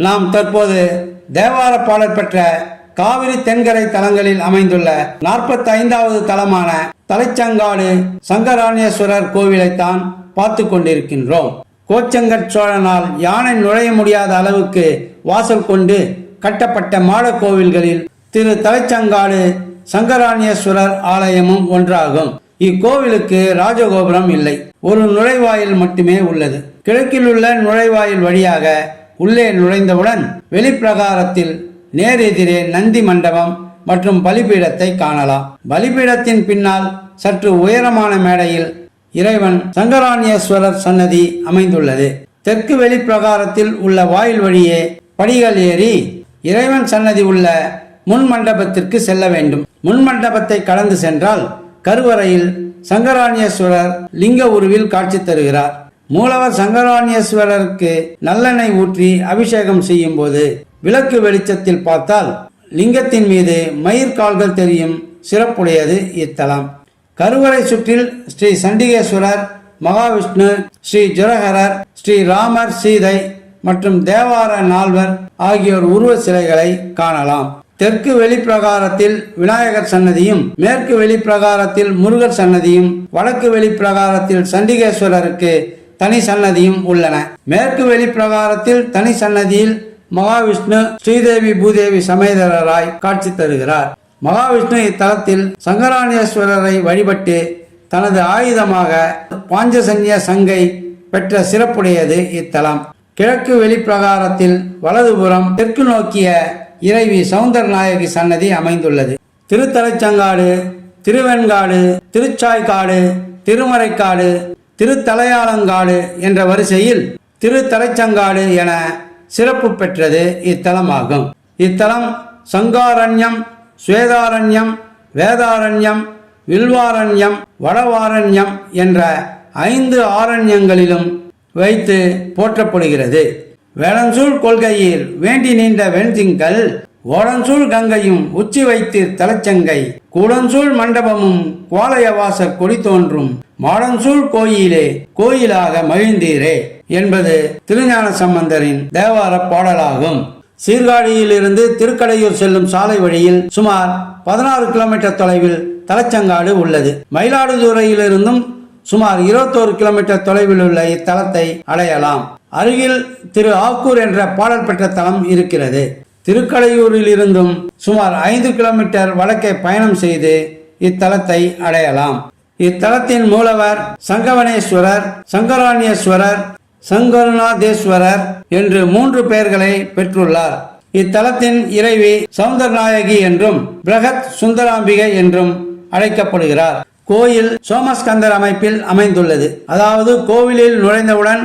நாம் தற்போது தேவார பாடல் பெற்ற காவிரி தென்கரை தலங்களில் அமைந்துள்ள 45வது தலமான தலைச்சங்காடு சங்கராணியேஸ்வரர் கோவிலைத்தான் பார்த்து கொண்டிருக்கின்றோம். கோச்செங்கட் சோழனால் யானை நுழைய முடியாத அளவுக்கு வாசல் கொண்டு கட்டப்பட்ட மாட கோவில்களில் திரு தலைச்சங்காடு சங்கராணியேஸ்வரர் ஆலயமும் ஒன்றாகும். இக்கோவிலுக்கு ராஜகோபுரம் இல்லை, ஒரு நுழைவாயில் மட்டுமே உள்ளது. கிழக்கில் உள்ள நுழைவாயில் வழியாக உள்ளே நுழைந்தவுடன் வெளிப்பிரகாரத்தில் நேர் எதிரே நந்தி மண்டபம் மற்றும் பலிபீடத்தை காணலாம். பலிபீடத்தின் பின்னால் சற்று உயரமான மேடையில் இறைவன் சங்கராணியேஸ்வரர் சன்னதி அமைந்துள்ளது. தெற்கு வெளிப்பிரகாரத்தில் உள்ள வாயில் வழியே படிகள் ஏறி இறைவன் சன்னதி உள்ள முன் மண்டபத்திற்கு செல்ல வேண்டும். முன் மண்டபத்தை கடந்து சென்றால் கருவறையில் சங்கராணியேஸ்வரர் லிங்க உருவில் காட்சி தருகிறார். மூலவர் சங்கராணியேஸ்வரருக்கு நல்லெண்ணெய் ஊற்றி அபிஷேகம் செய்யும் போது விளக்கு வெளிச்சத்தில் பார்த்தால் லிங்கத்தின் மீது மயிர்கால்கள் தெரியும் சிறப்புடையது இத்தலம். கருவறை சுற்றில் ஸ்ரீ சண்டிகேஸ்வரர், மகாவிஷ்ணு, ஸ்ரீ ஜுரஹரர், ஸ்ரீ ராமர், சீதை மற்றும் தேவார நால்வர் ஆகியோர் உருவ சிலைகளை காணலாம். தெற்கு வெளிப்பிரகாரத்தில் விநாயகர் சன்னதியும், மேற்கு வெளிப்பிரகாரத்தில் முருகர் சன்னதியும், வடக்கு வெளிப்பிரகாரத்தில் சண்டிகேஸ்வரருக்கு தனி சன்னதியும் உள்ளன. மேற்கு வெளிப்பிரகாரத்தில் தனி சன்னதியில் மகாவிஷ்ணு ஸ்ரீதேவி பூதேவி சமேதராய் காட்சி தருகிறார். மகாவிஷ்ணு இத்தலத்தில் சங்கராணியேஸ்வரரை வழிபட்டு தனது ஆயுதமாக பாஞ்சசன்ய சங்கை பெற்ற சிறப்புடையது இத்தலம். கிழக்கு வெளிப்பிரகாரத்தில் வலதுபுறம் தெற்கு நோக்கிய இறைவி சௌந்தரநாயகி சன்னதி அமைந்துள்ளது. திருத்தலைச்சங்காடு, திருவெண்காடு, திருச்சாய்க்காடு, திருமறைக்காடு, திருத்தலையாளங்காடு என்ற வரிசையில் திருத்தலைச்சங்காடு என சிறப்பு பெற்றது இத்தலமாகும். இத்தலம் சங்காரண்யம், ஸ்வேதாரண்யம், வேதாரண்யம், வில்வாரண்யம், வடவாரண்யம் என்ற 5 ஆரண்யங்களிலும் வைத்து போற்றப்படுகிறது. வேளஞ்சூழ் கொள்கையில் வேண்டி நீண்ட வெண்திங்கள், ஓடஞ்சூழ் கங்கையும் உச்சி வைத்து தலைச்சங்கை, கூடஞ்சூழ் மண்டபமும் குவாலயவாச கொடி தோன்றும் மாடஞ்சூழ் கோயிலே கோயிலாக மகிழ்ந்தீரே என்பது திருஞான சம்பந்தரின் தேவார பாடலாகும். சீர்காழியில் இருந்து திருக்கடையூர் செல்லும் சாலை வழியில் சுமார் 16 கிலோமீட்டர் தொலைவில் தலைச்சங்காடு உள்ளது. மயிலாடுதுறையிலிருந்தும் சுமார் 21 கிலோமீட்டர் தொலைவில் உள்ள இத்தலத்தை அடையலாம். அருகில் திரு ஆக்கூர் என்ற பாடல் பெற்ற தலம் இருக்கிறது. திருக்கடையூரில் இருந்தும் சுமார் 5 கிலோமீட்டர் வடக்கே பயணம் செய்து இத்தலத்தை அடையலாம். இத்தலத்தின் மூலவர் சங்கவனேஸ்வரர், சங்கராணியேஸ்வரர், சங்கருநாதேஸ்வரர் என்று 3 பெயர்களை பெற்றுள்ளார். இத்தலத்தின் இறைவி சௌந்தரநாயகி என்றும் பிரகத் சுந்தராம்பிகை என்றும் அழைக்கப்படுகிறார். கோயில் சோமஸ்கந்தர் அமைப்பில் அமைந்துள்ளது. அதாவது கோவிலில் நுழைந்தவுடன்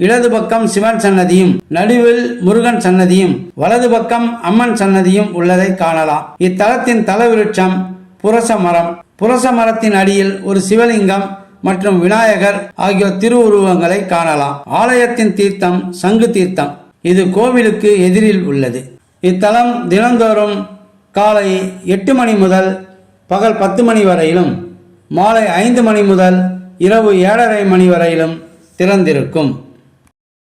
இடது பக்கம் சிவன் சன்னதியும், நடுவில் முருகன் சன்னதியும், வலது பக்கம் அம்மன் சன்னதியும் உள்ளதை காணலாம். இத்தலத்தின் தலவிருட்சம் புரச மரம். புரச மரத்தின் அடியில் ஒரு சிவலிங்கம் மற்றும் விநாயகர் ஆகியோர் திருவுருவங்களை காணலாம். ஆலயத்தின் தீர்த்தம் சங்கு தீர்த்தம். இது கோவிலுக்கு எதிரில் உள்ளது. இத்தலம் தினந்தோறும் காலை 8 மணி முதல் பகல் 10 மணி வரையிலும், மாலை 5 மணி முதல் இரவு 7:30 மணி வரையிலும் திறந்திருக்கும்.